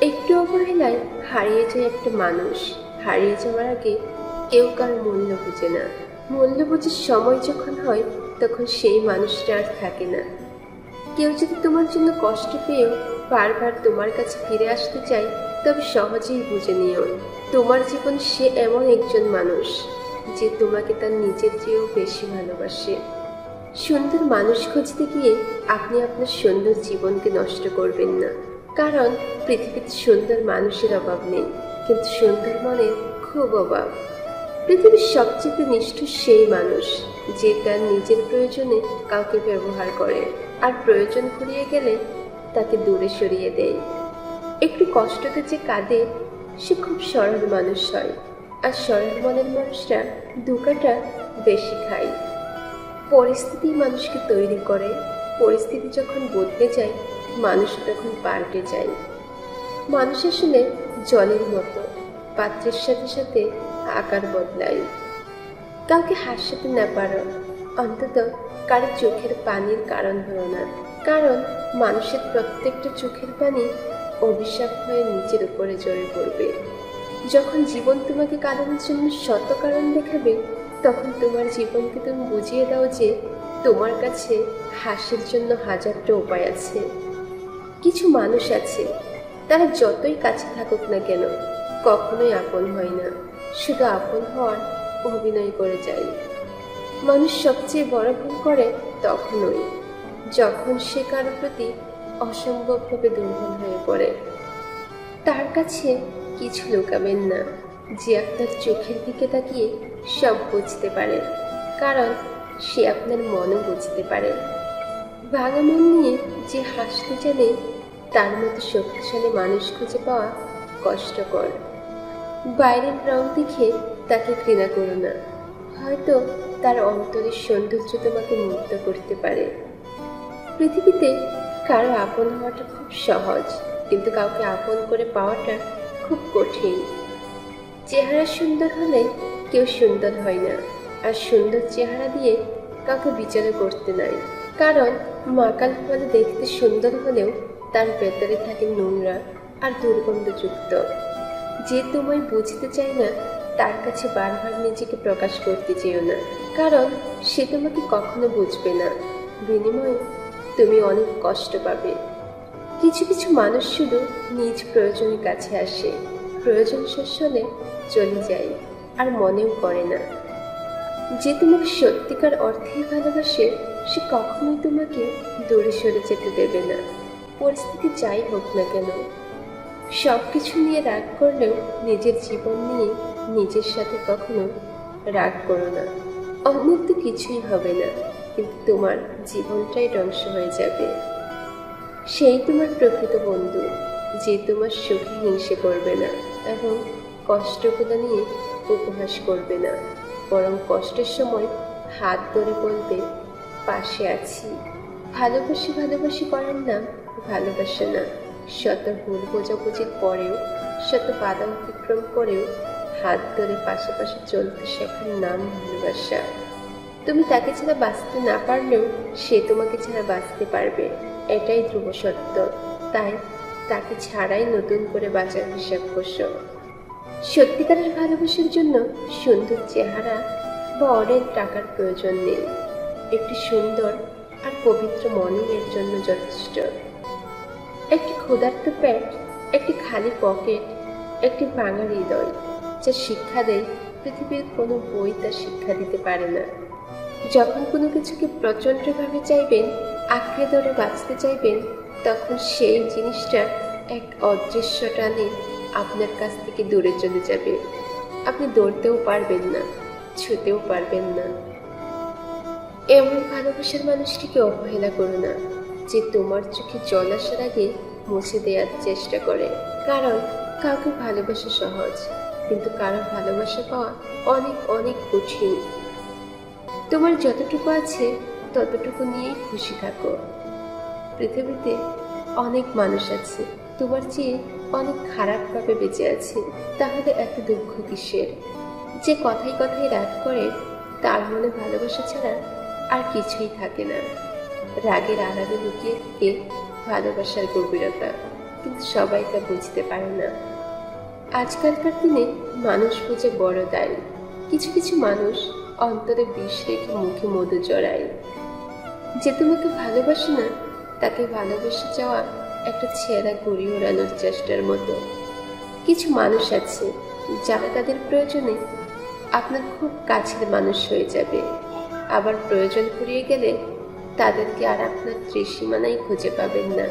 একটু অবহেলায় হারিয়ে যায় একটা মানুষ। হারিয়ে যাওয়ার আগে কেউ কার মূল্য বুঝে না। মূল্য বুঝে সময় যখন হয় তখন সেই মানুষটা আর থাকে না। কেউ যদি তোমার জন্য কষ্ট পেয়েও বারবার তোমার কাছে ফিরে আসতে চায়, তবে সহজেই বুঝে নিও তোমার জীবন সে এমন একজন মানুষ যে তোমাকে তার নিজের চেয়েও বেশি ভালোবাসে। সুন্দর মানুষ খুঁজতে গিয়ে আপনি আপনার সুন্দর জীবনকে নষ্ট করবেন না, কারণ পৃথিবীতে সুন্দর মানুষের অভাব নেই, কিন্তু সুন্দর মনের খুব অভাব। পৃথিবীর সবচেয়ে নিষ্ঠুর সেই মানুষ যে তার নিজের প্রয়োজনে কাউকে ব্যবহার করে, আর প্রয়োজন ফুরিয়ে গেলে তাকে দূরে সরিয়ে দেয়। একটু কষ্টতে যে কাঁদে সে খুব সরল মানুষ হয়, আর সরল মনের মানুষরা ধোঁকাটা বেশি খায়। পরিস্থিতি মানুষকে তৈরি করে, পরিস্থিতি যখন বদলে যায় মানুষ তখন পাল্টে যায়। মানুষ আসলে জলের মতো, পাত্রের সাথে সাথে আকার বদলায়। কাউকে হাসাতে না পারো, অন্তত কারো চোখের পানির কারণ হলো না, কারণ মানুষের প্রত্যেকটা চোখের পানি অভিশাপ হয়ে নিজের উপরে ঝরে পড়বে। যখন জীবন তোমাকে কাঁদানোর জন্য শত কারণ দেখাবে, তখন তোমার জীবনকে তুমি বুঝিয়ে দাও যে তোমার কাছে হাসির জন্য হাজারটা উপায় আছে। কিছু মানুষ আছে, তারা যতই কাছে থাকুক না কেন কখনোই আপন হয় না, শুধু আপন হওয়ার অভিনয় করে যায়। মানুষ সবচেয়ে বড় ভুল করে তখনই যখন সে কারোর প্রতি অসম্ভবভাবে দুর্বল হয়ে পড়ে। তার কাছে কিছু লুকাবেন না, যে আপনার চোখের দিকে তাকিয়ে সব বুঝতে পারে, কারণ সে আপনার মনও বুঝতে পারে। ভাঙা মন নিয়ে যে হাসতে জানে তার মতো শক্তিশালী মানুষ খুঁজে পাওয়া কষ্টকর। বাইরের রং দেখে তাকে ঘৃণা করো না, হয়তো তার অন্তরের সৌন্দর্য তোমাকে মুগ্ধ করতে পারে। পৃথিবীতে কারো আপন হওয়াটা খুব সহজ, কিন্তু কাউকে আপন করে পাওয়াটা খুব কঠিন। চেহারা সুন্দর হলে কেউ সুন্দর হয় না, আর সুন্দর চেহারা দিয়ে কাউকে বিচার করতে নাই, কারণ মাকাল ফলে দেখতে সুন্দর হলেও তার ভেতরে থাকে নোংরা আর দুর্গন্ধযুক্ত। যে তোমায় বুঝতে চায় না তার কাছে বারবার নিজেকে প্রকাশ করতে চেও না, কারণ সে তোমাকে কখনো বুঝবে না। বিনিময়ে তুমি অনেক কষ্ট পাবে। কিছু কিছু মানুষ শুধু নিজ প্রয়োজনের কাছে আসে, প্রয়োজন শেষ হলে চলে যায়, আর মনেও করে না। যে তোমাকে সত্যিকার অর্থেই ভালোবাসে সে কখনোই তোমাকে দূরে সরে যেতে দেবে না, পরিস্থিতি যাই হোক না কেন। সব কিছু নিয়ে রাগ করলেও নিজের জীবন নিয়ে নিজের সাথে কখনো রাগ করো না। অন্যের তো কিছুই হবে না, কিন্তু তোমার জীবনটাই ধ্বংস হয়ে যাবে। সেই তোমার প্রকৃত বন্ধু, যে তোমার সুখে হিংসে করবে না এবং কষ্টগুলো নিয়ে উপহাস করবে না, বরং কষ্টের সময় হাত ধরে বলবে পাশে আছি। ভালোবাসি ভালোবাসি করার নাম ভালোবাসা না। শত ভুল বোঝাবুঝির পরেও, শত বাধা অতিক্রম করেও হাত ধরে পাশাপাশি চলতে শেখার নাম ভালোবাসা। তুমি তাকে ছাড়া বাঁচতে না পারলেও সে তোমাকে ছাড়া বাঁচতে পারবে, এটাই ধ্রুব সত্য। তাই তাকে ছাড়াই নতুন করে বাঁচার হিসাব করছো। সত্যিকারের ভালোবাসার জন্য সুন্দর চেহারা বা অনেক টাকার প্রয়োজন নেই, একটি সুন্দর আর পবিত্র মনই এর জন্য যথেষ্ট। একটি ক্ষুধার্ত পেট, একটি খালি পকেট, একটি ভাঙা হৃদয় যা শিক্ষা দেয় পৃথিবীর কোনো বই তা শিক্ষা দিতে পারে না। যখন কোনো কিছুকে প্রচণ্ডভাবে চাইবেন, আঁকড়ে ধরে বাঁচতে চাইবেন, তখন সেই জিনিসটা এক অদৃশ্য টানে আপনার কাছ থেকে দূরে চলে যাবে। আপনি দৌড়তেও পারবেন না, ছুতেও পারবেন না। এমন ভালোবাসার মানুষটিকে অবহেলা করো না, যে তোমার চোখে জল আসার আগে মুছে দেওয়ার চেষ্টা করে, কারণ কাউকে ভালোবাসা সহজ, কিন্তু কারো ভালোবাসা পাওয়া অনেক অনেক কঠিন। তোমার যতটুকু আছে ততটুকু নিয়েই খুশি থাকো। পৃথিবীতে অনেক মানুষ আছে তোমার চেয়ে অনেক খারাপভাবে বেঁচে আছে, তাহলে এত দুঃখ কিসের? যে কথায় কথায় রাগ করে তার মনে ভালোবাসা ছাড়া আর কিছুই থাকে না। রাগের আড়ালে লুকিয়ে থাকে ভালোবাসার গভীরতা। কিন্তু সবাই তা বুঝতে পারে না। আজকালকার দিনে মানুষ বুঝে বড় দায়। কিছু কিছু মানুষ অন্তরে বিষ রেখে মুখে মধু জড়ায়। যে তোমাকে ভালোবাসে না তাকে ভালোবেসে যাওয়া একটা ছেঁড়া ঘুড়ি ওড়ানোর চেষ্টার মতো। কিছু মানুষ আছে যারা তাদের প্রয়োজনে আপনার খুব কাছের মানুষ হয়ে যাবে, আবার প্রয়োজন ফুরিয়ে গেলে তাদেরকে আর আপনার ত্রিসীমানায় খুঁজে পাবেন না।